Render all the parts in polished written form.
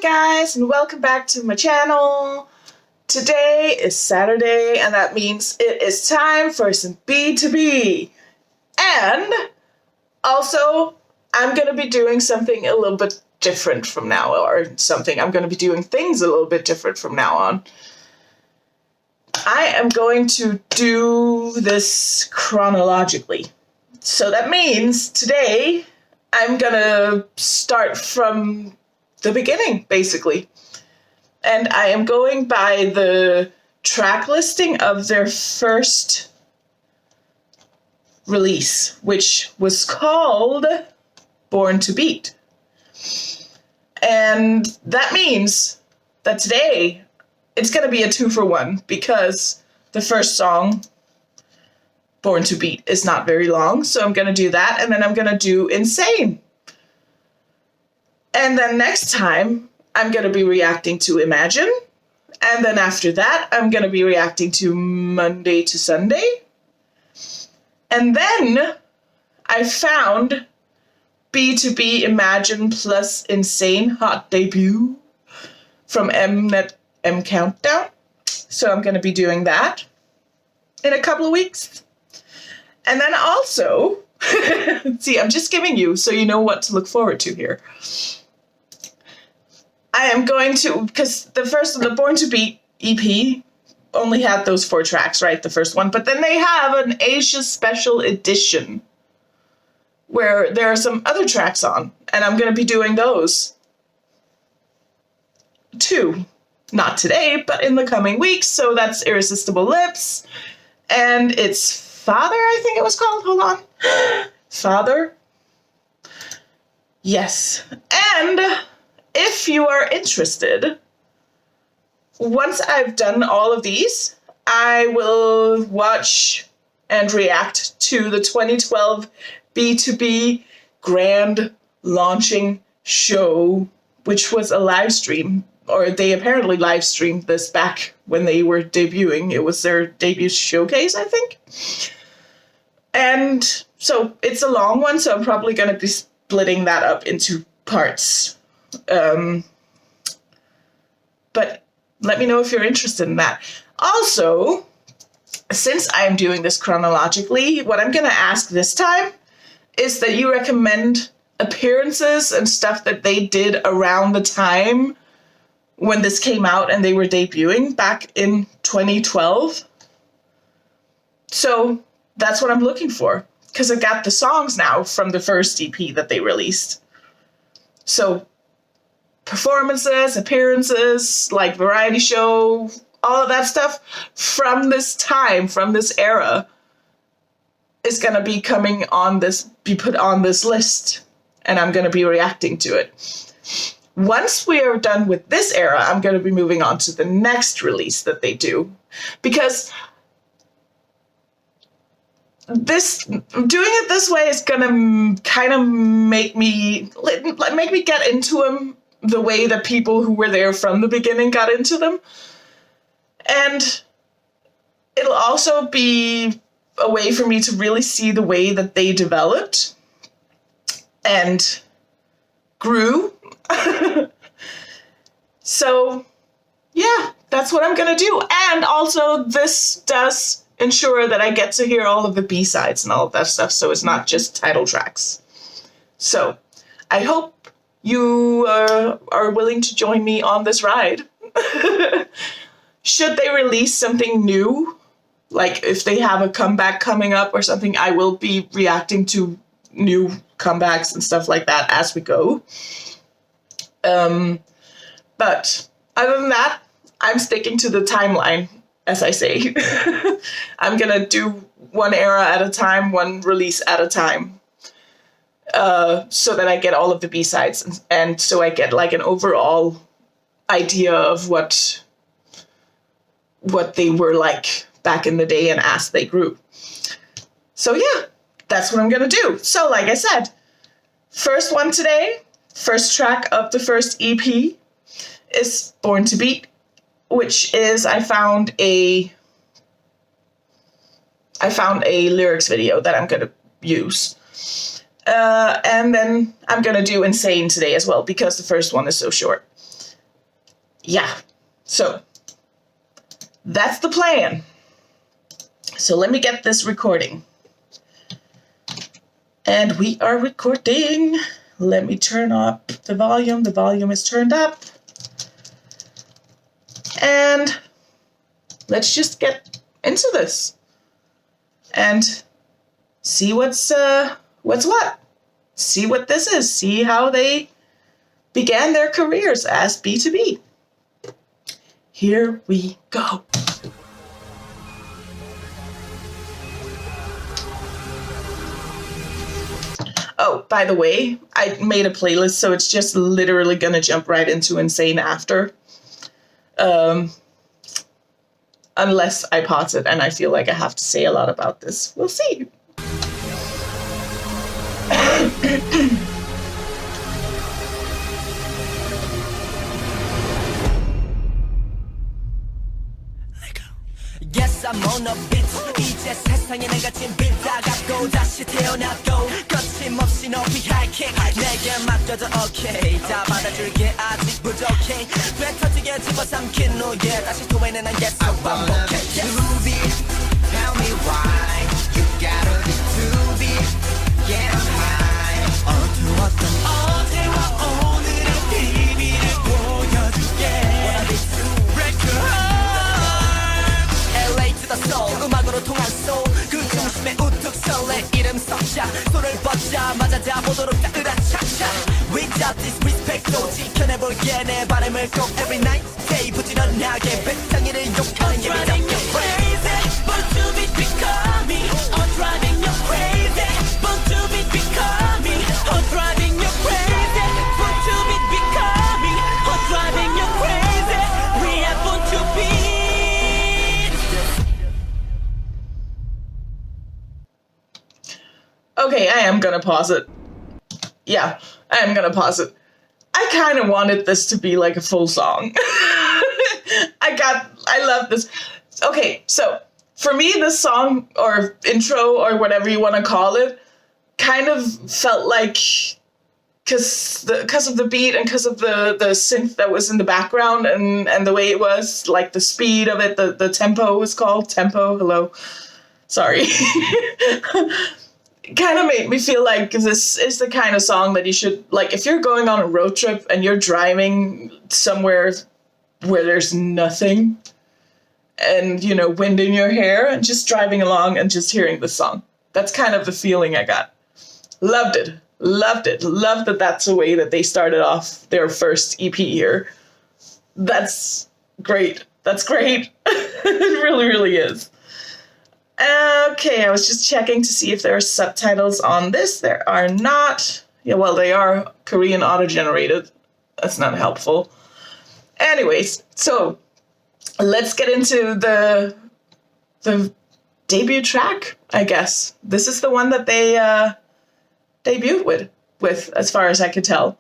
guys, and welcome back to my channel. Today is Saturday, and that means it is time for some BTOB. And also, I'm going to be doing something a little bit different from now, I'm going to be doing things a little bit different from now on. I am going to do this chronologically. So that means today I'm going to start from the beginning, basically. And I am going by the track listing of their first release, which was called Born to Beat. And that means that today it's going to be a 2-for-1 because the first song, Born to Beat, is not very long. So I'm going to do that, and then I'm going to do Insane. And then next time, I'm going to be reacting to Imagine. And then after that, I'm going to be reacting to Monday to Sunday. And then I found BTOB Imagine plus Insane Hot Debut from Mnet M Countdown. So I'm going to be doing that in a couple of weeks. And then also, see, I'm just giving you so you know what to look forward to here. I am going to, because the Born to Beat EP only had those 4 tracks, right? The first one. But then they have an Asia Special Edition where there are some other tracks on. And I'm going to be doing those too. Not today, but in the coming weeks. So that's Irresistible Lips. And it's Father, I think it was called. Hold on. Father. Yes. And if you are interested, once I've done all of these, I will watch and react to the 2012 BTOB Grand Launching Show, which was a live stream, or they apparently live streamed this back when they were debuting. It was their debut showcase, I think. And so it's a long one, so I'm probably going to be splitting that up into parts. But let me know if you're interested in that. Also, since I am doing this chronologically, what I'm going to ask this time is that you recommend appearances and stuff that they did around the time when this came out and they were debuting back in 2012. So that's what I'm looking for, because I got the songs now from the first EP that they released. So performances, appearances, like variety show, all of that stuff from this time, from this era, is going to be put on this list, and I'm going to be reacting to it. Once we are done with this era, I'm going to be moving on to the next release that they do, because doing it this way is going to kind of make me get into them the way that people who were there from the beginning got into them. And it'll also be a way for me to really see the way that they developed and grew. So, yeah, that's what I'm going to do. And also, this does ensure that I get to hear all of the B-sides and all of that stuff, so it's not just title tracks. So, I hope you are willing to join me on this ride. Should they release something new, like if they have a comeback coming up or something, I will be reacting to new comebacks and stuff like that as we go. But other than that, I'm sticking to the timeline, as I say. I'm going to do one era at a time, one release at a time. So that I get all of the B-sides and so I get like an overall idea of what they were like back in the day and as they grew. So yeah, that's what I'm going to do. So like I said, first one today, first track of the first EP is Born to Beat, which is I found a lyrics video that I'm going to use. And then I'm going to do Insane today as well, because the first one is so short. yeah, so that's the plan. So let me get this recording. And we are recording. Let me turn up the volume. The volume is turned up. And let's just get into this and see what's what. See what this is. See how they began their careers as BTOB. Here we go. Oh, by the way, I made a playlist, so it's just literally gonna jump right into Insane after. Unless I pause it and I feel like I have to say a lot about this. We'll see. Yes, I'm on a beat. 이제 세상에 내가 진빌 다가고 다시 태어났고 거침없이 높이 하이킥 내게 맡겨도 okay 다 받아줄게 아직 부족해 배 터지게 집어삼킨 후에 다시 토해낸 난 yes 반복해 BTOB tell me why you gotta be BTOB yeah I'm high 어두웠던 어제와 오늘의 비밀을 보여줄게 Wanna be too break your heart LA to the soul 음악으로 통한 soul 그 중심에 우뚝 설레 이름 섞자 손을 뻗자 맞아자 보도록 다 으라차차 Without disrespect도 지켜내볼게 내 바람을 꼭 every night day 부지런하게 백상이를 욕하는 예비 잡게 crazy but to be becoming or driving you crazy but to be becoming or driving you crazy but to be becoming or driving you crazy we are born to be. Okay, I am gonna pause it. Yeah, I am gonna pause it. I kind of wanted this to be like a full song. I love this. Okay, so for me, this song or intro or whatever you want to call it kind of felt like, because of the beat and because of the synth that was in the background and the way it was, like the speed of it, the tempo was called tempo. Hello, sorry. Kind of made me feel like this is the kind of song that you should, like, if you're going on a road trip and you're driving somewhere where there's nothing and, you know, wind in your hair and just driving along and just hearing the song. That's kind of the feeling I got. Loved it. Loved it. Loved that that's the way that they started off their first EP here. That's great. That's great. It really, really is. Okay, I was just checking to see if there are subtitles on this. There are not. Yeah, well, they are Korean auto-generated. That's not helpful. Anyways, so let's get into the debut track, I guess. This is the one that they debuted with, as far as I could tell,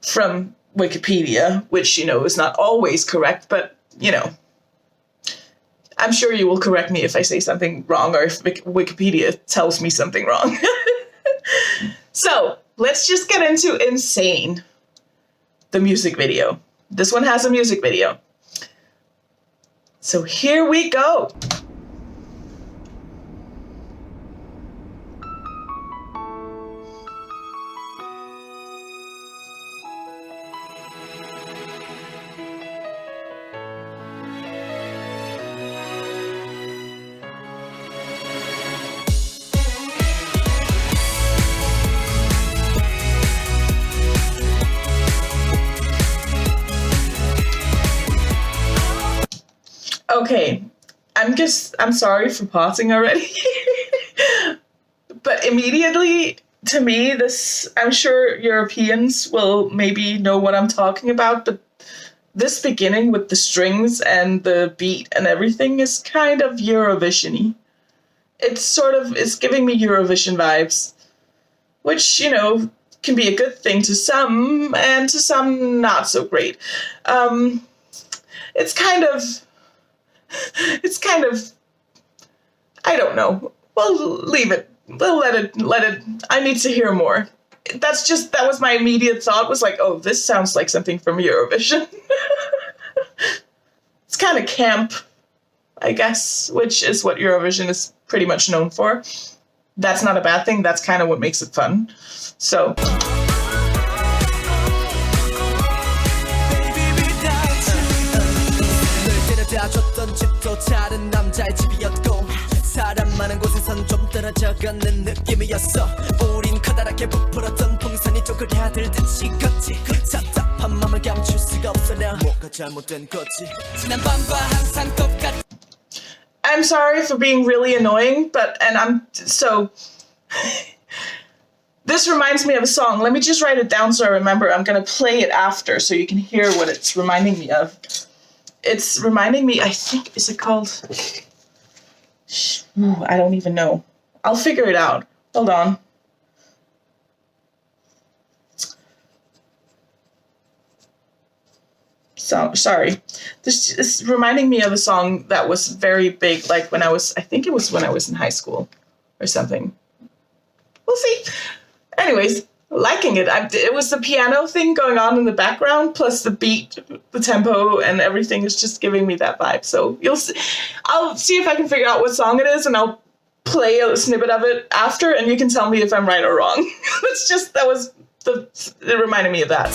from Wikipedia, which, you know, is not always correct, but, you know, I'm sure you will correct me if I say something wrong or if Wikipedia tells me something wrong. So, let's just get into Insane, the music video. This one has a music video. So here we go. Okay, I'm sorry for pausing already. But immediately, to me, I'm sure Europeans will maybe know what I'm talking about, but this beginning with the strings and the beat and everything is kind of Eurovision-y. It's giving me Eurovision vibes, which, you know, can be a good thing to some, and to some not so great. It's kind of, I don't know. We'll leave it. We'll let it, I need to hear more. That was my immediate thought, was like, oh, this sounds like something from Eurovision. It's kind of camp, I guess, which is what Eurovision is pretty much known for. That's not a bad thing. That's kind of what makes it fun. So. 사람 많은 곳에선 좀 떨어져가는 느낌이었어. 우린 커다랗게 부풀었던 풍선이 쪼그라들듯이 걷지. 답답한 맘을 감출 수가 없어라. 뭐가 잘못된 거지? 지난 밤과 항상 똑같. I'm sorry for being really annoying, but this reminds me of a song. Let me just write it down so I remember. I'm gonna play it after so you can hear what it's reminding me of. It's reminding me, I think, is it called? I don't even know. I'll figure it out. Hold on. So sorry. This is reminding me of a song that was very big, like when I think it was when I was in high school or something. We'll see. Anyways, liking it. It was the piano thing going on in the background, plus the beat, the tempo, and everything is just giving me that vibe. So you'll see. I'll see if I can figure out what song it is, and I'll play a snippet of it after, and you can tell me if I'm right or wrong. It reminded me of that.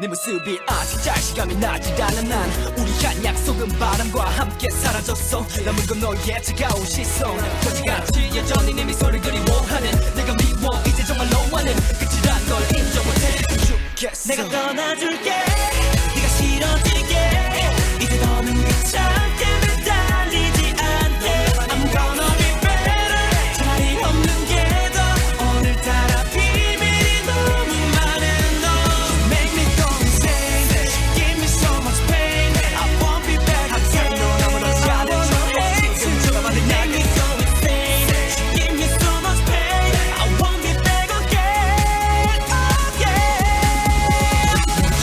네 모습이 아직 잘 시감이 나질 않아 난 우리한 약속은 바람과 함께 사라졌어 남은 건 너의 차가운 시선 거지같이 여전히 네 미소를 그리워하는 내가 미워 이제 정말 너와는 끝이란 걸 인정 못해 죽겠어 내가 떠나줄게 네가 싫어지게 이제 더는 귀찮게 매달리지 않게 I'm gonna be better 차라리 없는 게 더 오늘따라 비밀이 너무 많은 너 Make me go insane Give me so much pain I won't be back again 너 너무나 잘해줘 지금 저가만은 Make me go insane Give me so much pain I won't be back again Oh yeah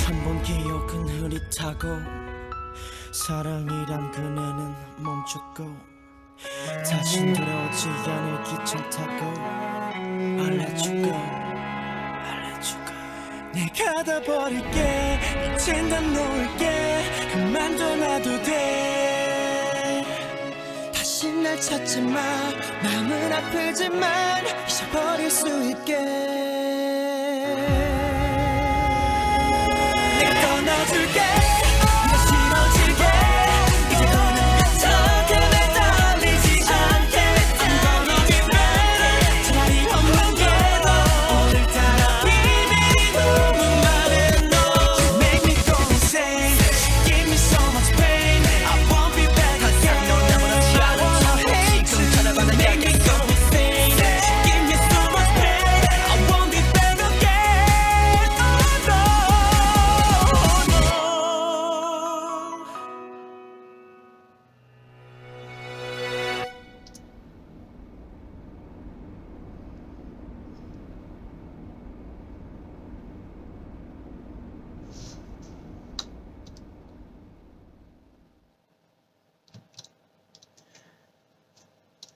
한 번 기억은 흐릿하고 사랑이란 그네는 멈췄고 다시 돌아오지 않을 기차 타고 I'll let you go I'll let you go 내가 다 버릴게 이젠 다 놓을게 그만둬놔도 돼 다시 날 찾지 마 마음은 아프지만 잊어버릴 수 있게 내가 떠나줄게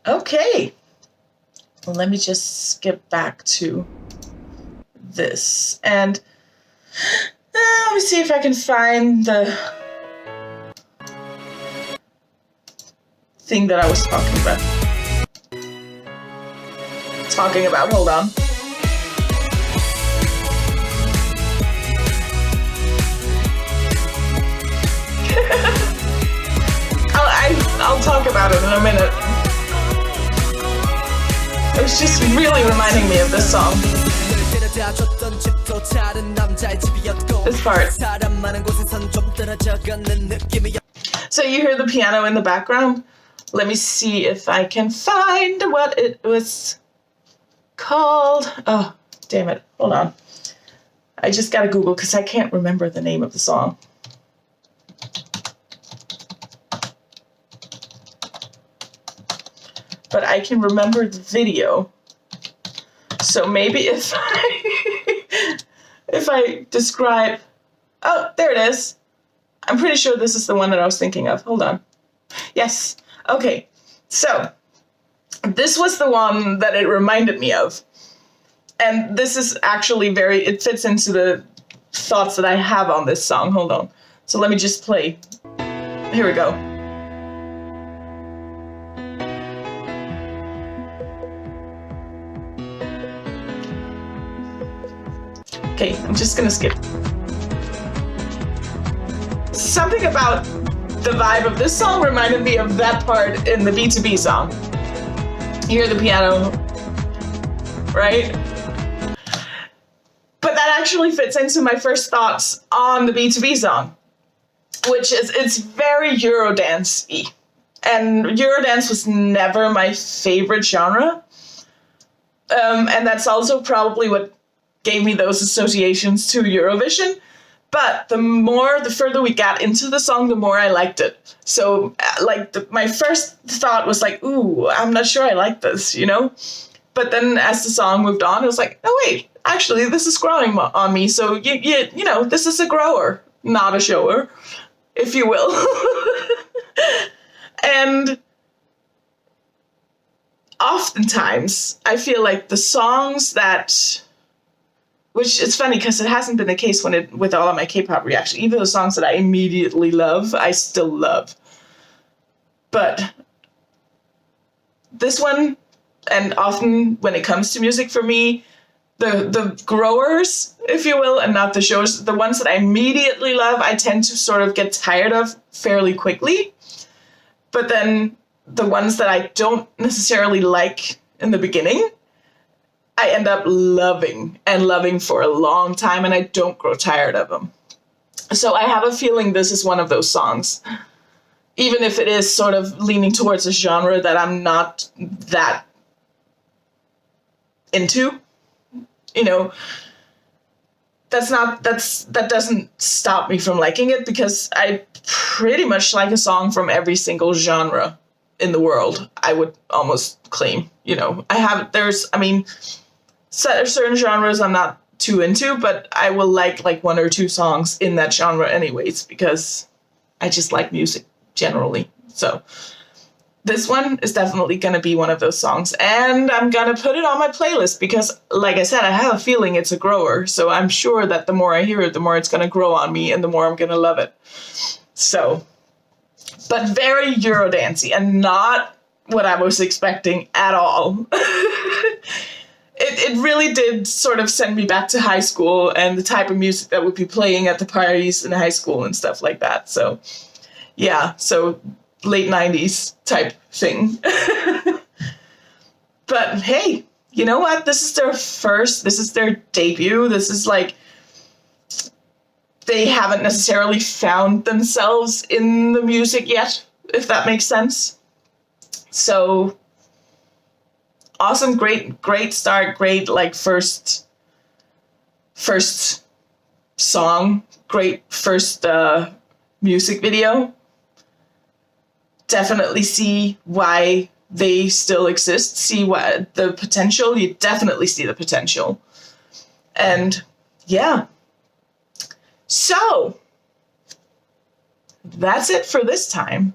Okay, well, let me just skip back to this and let me see if I can find the thing that I was talking about. Hold on. I'll talk about it in a minute. really reminding me of this song. This part. So you hear the piano in the background? Let me see if I can find what it was called. Oh, damn it. Hold on. I just gotta Google because I can't remember the name of the song. But I can remember the video. So maybe if I describe... Oh, there it is. I'm pretty sure this is the one that I was thinking of. Hold on. Yes. Okay. So, this was the one that it reminded me of. And this is actually it fits into the thoughts that I have on this song. Hold on. So let me just play. Here we go. Okay, I'm just gonna skip. Something about the vibe of this song reminded me of that part in the BTOB song. You hear the piano, right? But that actually fits into my first thoughts on the BTOB song, which is, it's very Eurodance-y. And Eurodance was never my favorite genre. And that's also probably what gave me those associations to Eurovision. But the further we got into the song, the more I liked it. So, my first thought was like, ooh, I'm not sure I like this, you know? But then as the song moved on, it was like, oh, wait, actually, this is growing on me. So, you know, this is a grower, not a shower, if you will. And oftentimes, I feel like the songs that... Which is funny because it hasn't been the case with all of my K-pop reaction. Even the songs that I immediately love, I still love. But this one, and often when it comes to music for me, the growers, if you will, and not the shows, the ones that I immediately love, I tend to sort of get tired of fairly quickly. But then the ones that I don't necessarily like in the beginning, I end up loving for a long time, and I don't grow tired of them. So I have a feeling this is one of those songs. Even if it is sort of leaning towards a genre that I'm not that into, you know, that doesn't stop me from liking it, because I pretty much like a song from every single genre in the world, I would almost claim. You know, certain genres I'm not too into, but I will like one or two songs in that genre anyways, because I just like music generally. So this one is definitely going to be one of those songs, and I'm going to put it on my playlist because, like I said, I have a feeling it's a grower. So I'm sure that the more I hear it, the more it's going to grow on me and the more I'm going to love it. So, but very Eurodancey and not what I was expecting at all. It really did sort of send me back to high school and the type of music that would be playing at the parties in high school and stuff like that. So, yeah, so late 90s type thing. But hey, you know what? This is their debut. This is like, they haven't necessarily found themselves in the music yet, if that makes sense. So... awesome, great start, great first song, great first music video. Definitely see why they still exist, see what the potential, you definitely see the potential. And yeah. So, that's it for this time.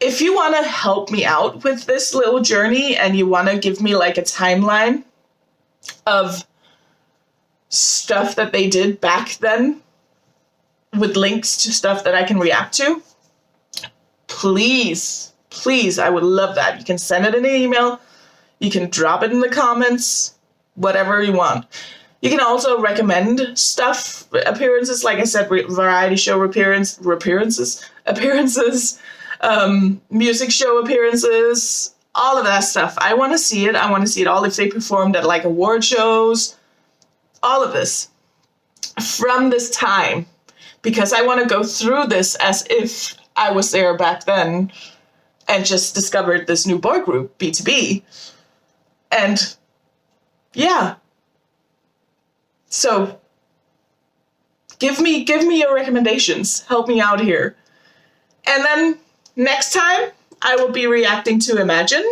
If you want to help me out with this little journey and you want to give me a timeline of stuff that they did back then with links to stuff that I can react to, please, I would love that. You can send it in an email. You can drop it in the comments, whatever you want. You can also recommend stuff, appearances, like I said, variety show appearances, music show appearances, all of that stuff. I want to see it. I want to see it all if they performed at like award shows, all of this from this time, because I want to go through this as if I was there back then and just discovered this new boy group, BTOB. And yeah. So give me your recommendations. Help me out here. And then next time I will be reacting to Imagine.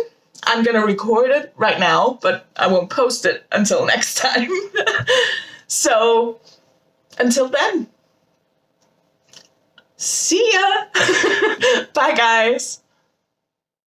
I'm gonna record it right now, but I won't post it until next time. So until then, see ya. Bye guys.